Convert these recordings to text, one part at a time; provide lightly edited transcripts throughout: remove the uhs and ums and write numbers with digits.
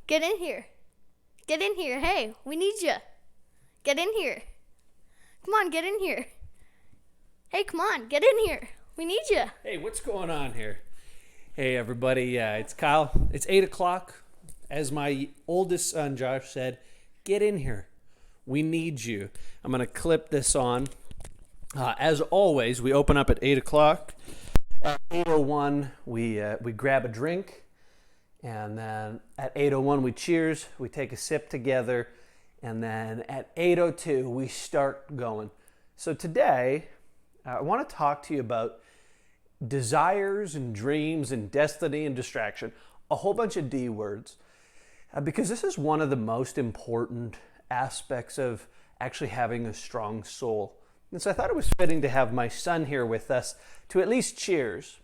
Get in here. Get in here. Hey, we need you. Get in here. Come on, get in here. Hey, come on, get in here. We need you. Hey, what's going on here? Hey, everybody. It's Kyle. It's 8 o'clock. As my oldest son, Josh, said, get in here. We need you. I'm going to clip this on. As always, we open up at 8 o'clock. At 8:01, we grab a drink. And then at 8:01, we cheers. We take a sip together. And then at 8:02, we start going. So today, I want to talk to you about desires and dreams and destiny and distraction. A whole bunch of D words. Because this is one of the most important aspects of actually having a strong soul. And so I thought it was fitting to have my son here with us to at least cheers.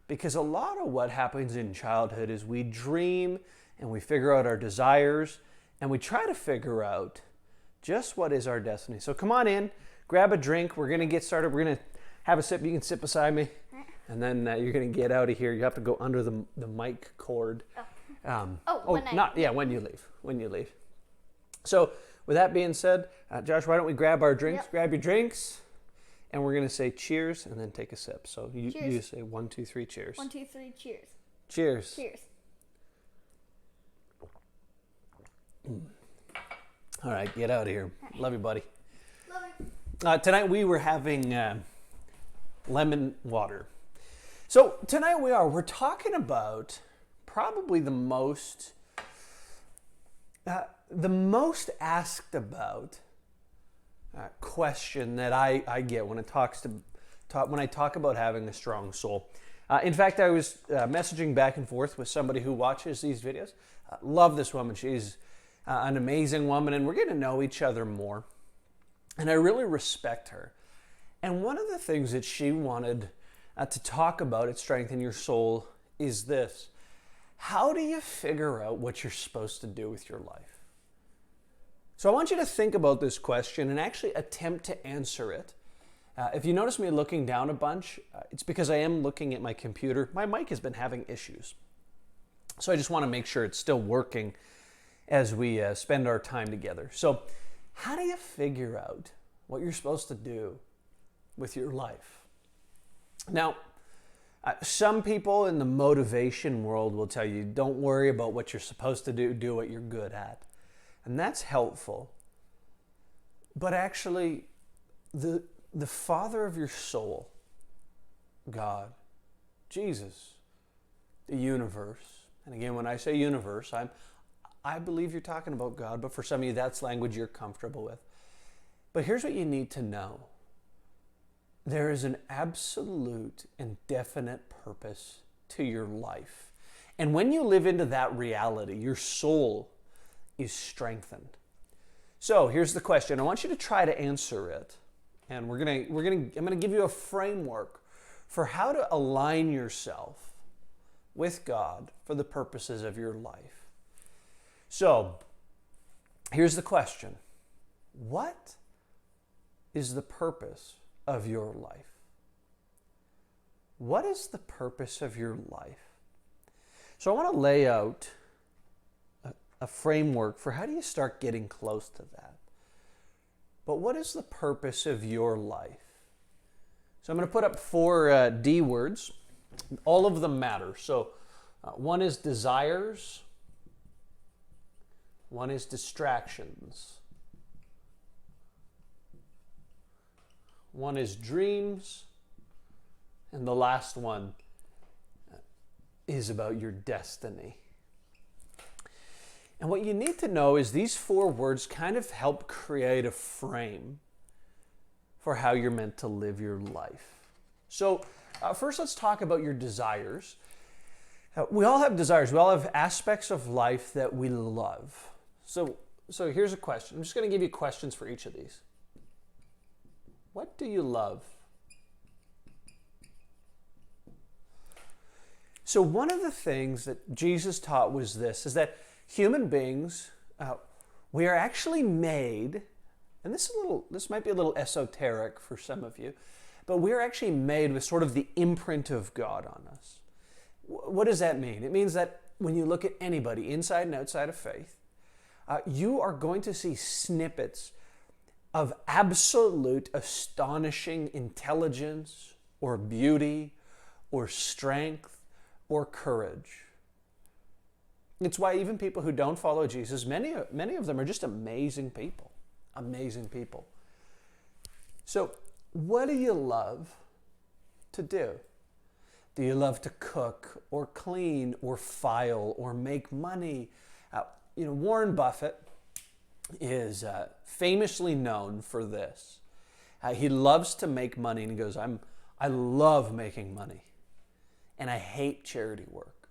Because a lot of what happens in childhood is we dream and we figure out our desires and we try to figure out just what is our destiny. So come on in, grab a drink. We're going to get started. We're going to have a sip. You can sit beside me. And then you're going to get out of here. You have to go under the mic cord. When you leave. So with that being said, Josh, why don't we grab our drinks? Yep. Grab your drinks. And we're going to say cheers and then take a sip. So you say 1, 2, 3, cheers. 1, 2, 3, cheers. Cheers. Cheers. All right, get out of here. Love you, buddy. Love you. Tonight we were having lemon water. So tonight we're talking about probably the most asked about question that I get when when I talk about having a strong soul. In fact, I was messaging back and forth with somebody who watches these videos. Love this woman. She's an amazing woman, and we're getting to know each other more. And I really respect her. And one of the things that she wanted to talk about at Strengthen Your Soul is this. How do you figure out what you're supposed to do with your life? So I want you to think about this question and actually attempt to answer it. If you notice me looking down a bunch, it's because I am looking at my computer. My mic has been having issues. So I just want to make sure it's still working as we spend our time together. So how do you figure out what you're supposed to do with your life? Now, some people in the motivation world will tell you, don't worry about what you're supposed to do what you're good at. And that's helpful. But actually, the Father of your soul, God, Jesus, the universe, and again, when I say universe, I believe you're talking about God, but for some of you, that's language you're comfortable with. But here's what you need to know. There is an absolute and definite purpose to your life. And when you live into that reality, your soul is strengthened. So here's the question. I want you to try to answer it. And I'm gonna give you a framework for how to align yourself with God for the purposes of your life. So here's the question. What is the purpose of your life? What is the purpose of your life? So I want to lay out a framework for how do you start getting close to that. But what is the purpose of your life? So I'm going to put up 4 D words. All of them matter. So one is desires. One is distractions. One is dreams. And the last one is about your destiny. And what you need to know is these 4 words kind of help create a frame for how you're meant to live your life. So first let's talk about your desires. We all have desires. We all have aspects of life that we love. So here's a question. I'm just going to give you questions for each of these. What do you love? So one of the things that Jesus taught was this, is that human beings, we are actually made, and this might be a little esoteric for some of you, but we're actually made with sort of the imprint of God on us. What does that mean? It means that when you look at anybody inside and outside of faith, you are going to see snippets of absolute astonishing intelligence or beauty or strength or courage. It's why even people who don't follow Jesus, many of them are just amazing people. Amazing people. So, what do you love to do? Do you love to cook or clean or file or make money? Warren Buffett is famously known for this. He loves to make money, and he goes, I love making money, and I hate charity work.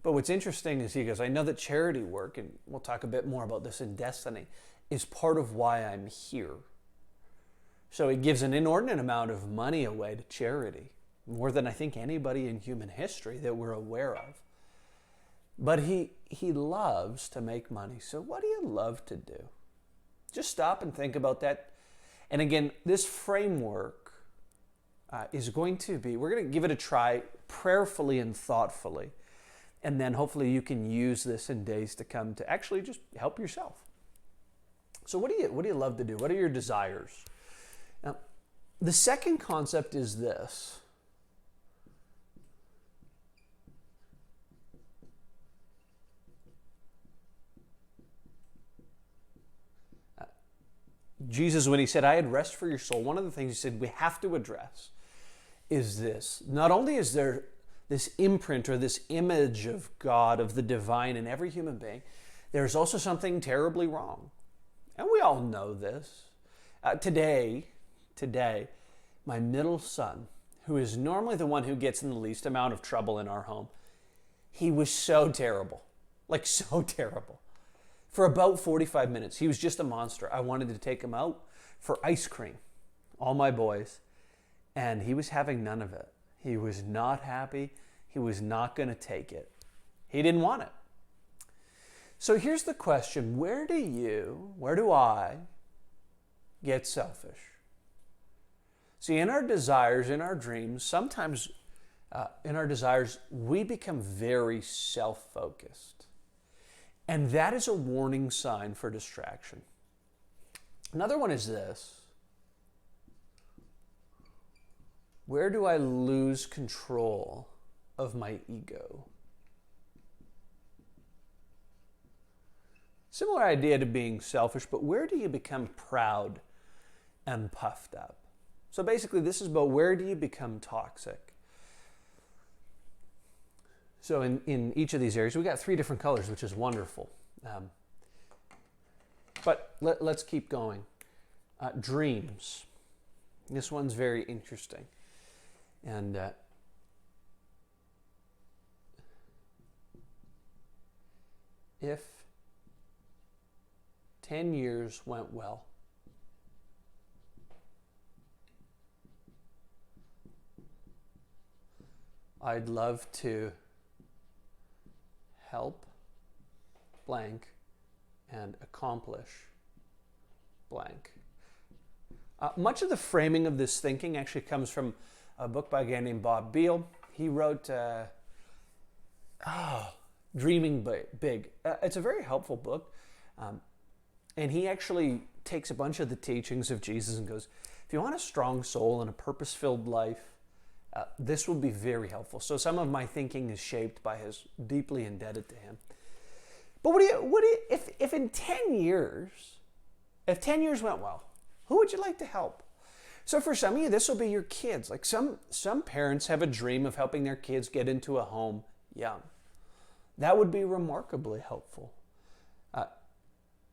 But what's interesting is he goes, I know that charity work, and we'll talk a bit more about this in Destiny, is part of why I'm here. So he gives an inordinate amount of money away to charity, more than I think anybody in human history that we're aware of. But he loves to make money. So what do you love to do? Just stop and think about that. And again, this framework is going to be, we're going to give it a try prayerfully and thoughtfully. And then hopefully you can use this in days to come to actually just help yourself. So what do you love to do? What are your desires? Now, the second concept is this. Jesus, when he said, I had rest for your soul, one of the things he said we have to address is this. Not only is there this imprint or this image of God, of the divine in every human being, there's also something terribly wrong. And we all know this. Today, my middle son, who is normally the one who gets in the least amount of trouble in our home, he was so terrible. Like so terrible. For about 45 minutes, he was just a monster. I wanted to take him out for ice cream, all my boys, and he was having none of it. He was not happy. He was not going to take it. He didn't want it. So here's the question. Where do I get selfish? See, in our desires, in our dreams, sometimes in our desires, we become very self-focused. And that is a warning sign for distraction. Another one is this. Where do I lose control of my ego? Similar idea to being selfish, but where do you become proud and puffed up? So basically, this is about where do you become toxic? So in each of these areas, we got 3 different colors, which is wonderful. But let's keep going. Dreams. This one's very interesting. And if 10 years went well, I'd love to help blank and accomplish blank. Much of the framing of this thinking actually comes from a book by a guy named Bob Beale. He wrote Dreaming Big. It's a very helpful book. And he actually takes a bunch of the teachings of Jesus and goes, if you want a strong soul and a purpose-filled life, this will be very helpful. So some of my thinking is shaped by his, deeply indebted to him. But if in 10 years, if 10 years went well, who would you like to help? So for some of you, this will be your kids. Like some parents have a dream of helping their kids get into a home young. That would be remarkably helpful.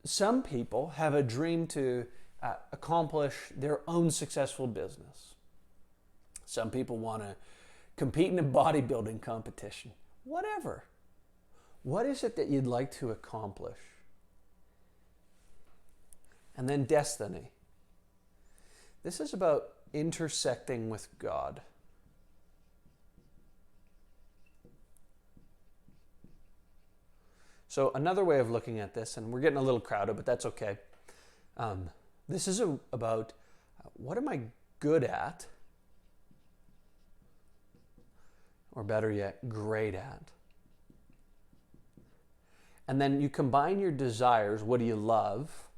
Some people have a dream to accomplish their own successful business. Some people want to compete in a bodybuilding competition. Whatever. What is it that you'd like to accomplish? And then destiny. This is about intersecting with God. So another way of looking at this, and we're getting a little crowded, but that's okay. This is about what am I good at? Or better yet, great at. And then you combine your desires, what do you love,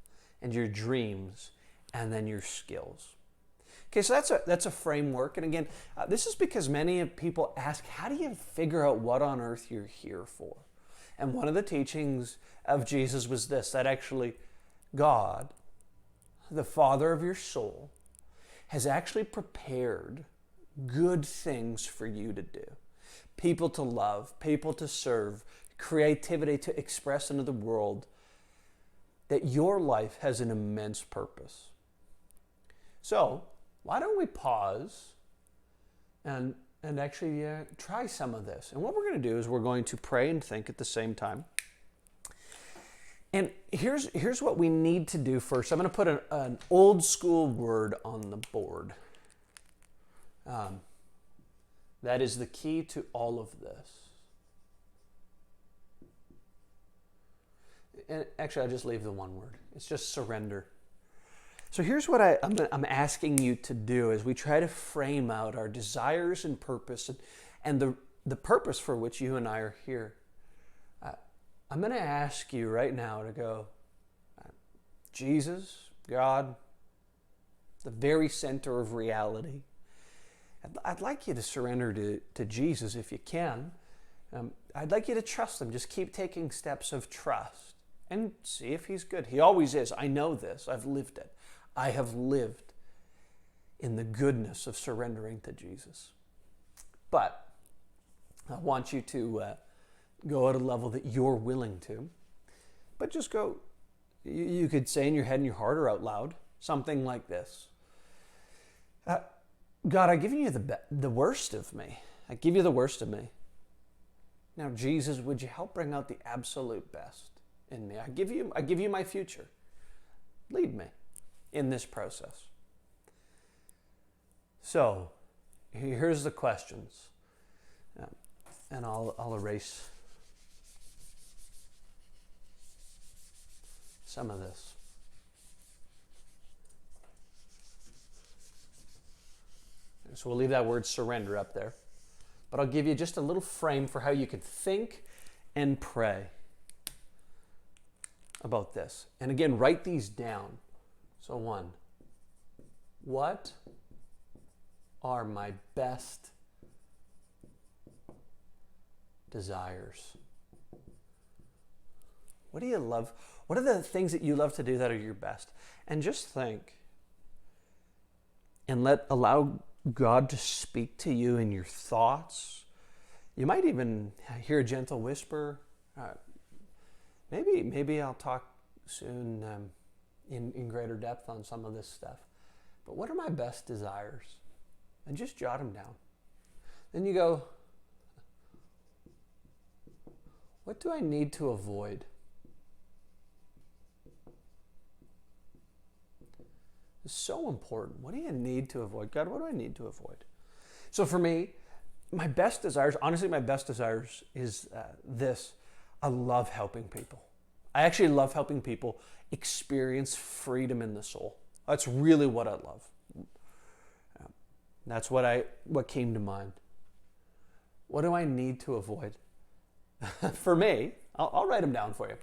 and your dreams, and then your skills. Okay, so that's a framework. And again, this is because many people ask, how do you figure out what on earth you're here for? And one of the teachings of Jesus was this, that actually God, the Father of your soul, has actually prepared good things for you to do. People to love, people to serve, creativity to express into the world, that your life has an immense purpose. So, why don't we pause and actually try some of this? And what we're going to do is we're going to pray and think at the same time. And here's what we need to do first. I'm going to put an old school word on the board. That is the key to all of this. And actually, I'll just leave the one word. It's just surrender. So here's what I'm asking you to do as we try to frame out our desires and purpose and the purpose for which you and I are here. I'm going to ask you right now to go, Jesus, God, the very center of reality. I'd like you to surrender to Jesus if you can. I'd like you to trust him. Just keep taking steps of trust and see if he's good. He always is. I know this. I've lived it. I have lived in the goodness of surrendering to Jesus. But I want you to go at a level that you're willing to. But just go, you could say in your head and your heart or out loud, something like this. God, I give you the worst of me. I give you the worst of me. Now, Jesus, would you help bring out the absolute best in me? I give you my future. Lead me in this process. So, here's the questions. And I'll erase some of this. So we'll leave that word surrender up there. But I'll give you just a little frame for how you can think and pray about this. And again, write these down. So 1, what are my best desires? What do you love? What are the things that you love to do that are your best? And just think and allow God to speak to you in your thoughts. You might even hear a gentle whisper. Maybe I'll talk soon in greater depth on some of this stuff. But what are my best desires? And just jot them down. Then you go, what do I need to avoid? It's so important. What do you need to avoid? God, what do I need to avoid? So for me, my best desires, honestly, my best desires is this. I love helping people. I actually love helping people experience freedom in the soul. That's really what I love. That's what came to mind. What do I need to avoid? For me, I'll write them down for you.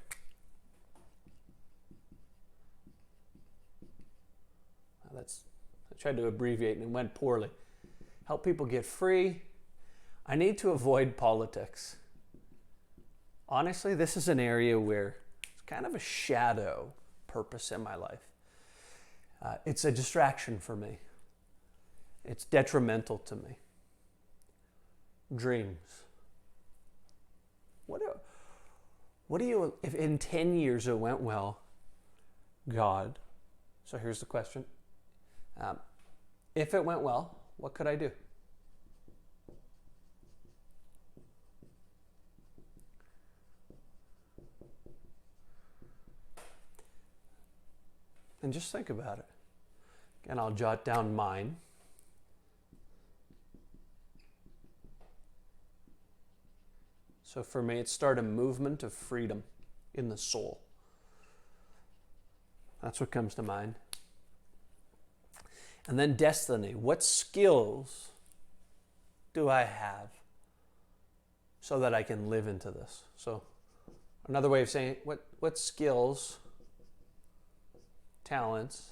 I tried to abbreviate and it went poorly. Help people get free. I need to avoid politics. Honestly, this is an area where it's kind of a shadow purpose in my life. It's a distraction for me. It's detrimental to me. Dreams. What do you, if in 10 years it went well, God, so here's the question. If it went well, what could I do? And just think about it. And I'll jot down mine. So for me, it started a movement of freedom in the soul. That's what comes to mind. And then destiny. What skills do I have so that I can live into this? So Another way of saying it, what skills, talents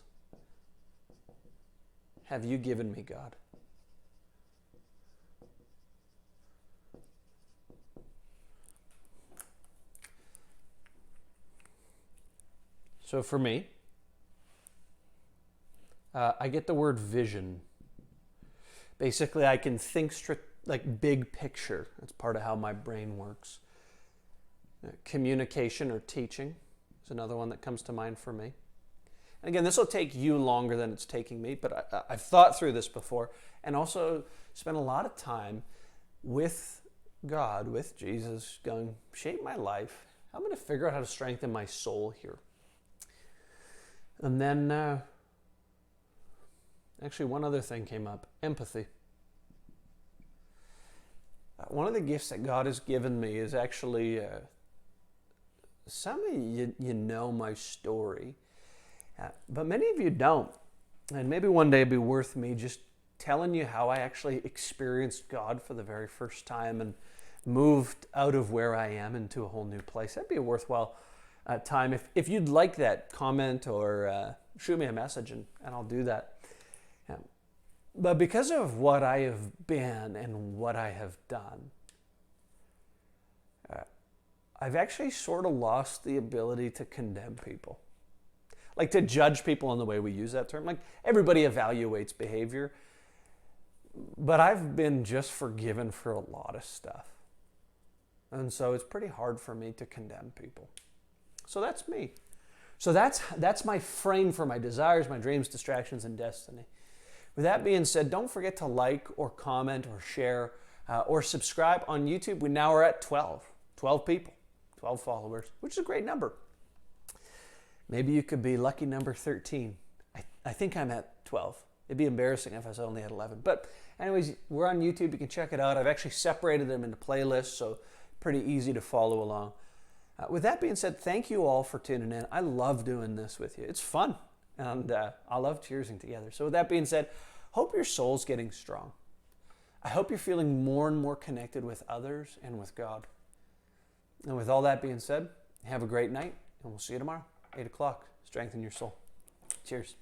have you given me, God? So for me, I get the word vision. Basically, I can think like big picture. That's part of how my brain works. Communication or teaching is another one that comes to mind for me. And again, this will take you longer than it's taking me, but I've thought through this before and also spent a lot of time with God, with Jesus, going, shape my life. I'm going to figure out how to strengthen my soul here. And then, actually, one other thing came up, empathy. One of the gifts that God has given me is actually, some of you know my story, but many of you don't. And maybe one day it'd be worth me just telling you how I actually experienced God for the very first time and moved out of where I am into a whole new place. That'd be a worthwhile time. If you'd like that, comment or shoot me a message and I'll do that. But because of what I have been and what I have done, I've actually sort of lost the ability to condemn people. Like to judge people in the way we use that term. Like everybody evaluates behavior, but I've been just forgiven for a lot of stuff. And so it's pretty hard for me to condemn people. So that's me. So that's my frame for my desires, my dreams, distractions, and destiny. With that being said, don't forget to like or comment or share or subscribe on YouTube. We now are at 12 people, 12 followers, which is a great number. Maybe you could be lucky number 13. I think I'm at 12. It'd be embarrassing if I was only at 11. But anyways, we're on YouTube. You can check it out. I've actually separated them into playlists, so pretty easy to follow along. With that being said, thank you all for tuning in. I love doing this with you. It's fun, and I love cheersing together. So with that being said, hope your soul's getting strong. I hope you're feeling more and more connected with others and with God. And with all that being said, have a great night, and we'll see you tomorrow, 8 o'clock. Strengthen your soul. Cheers.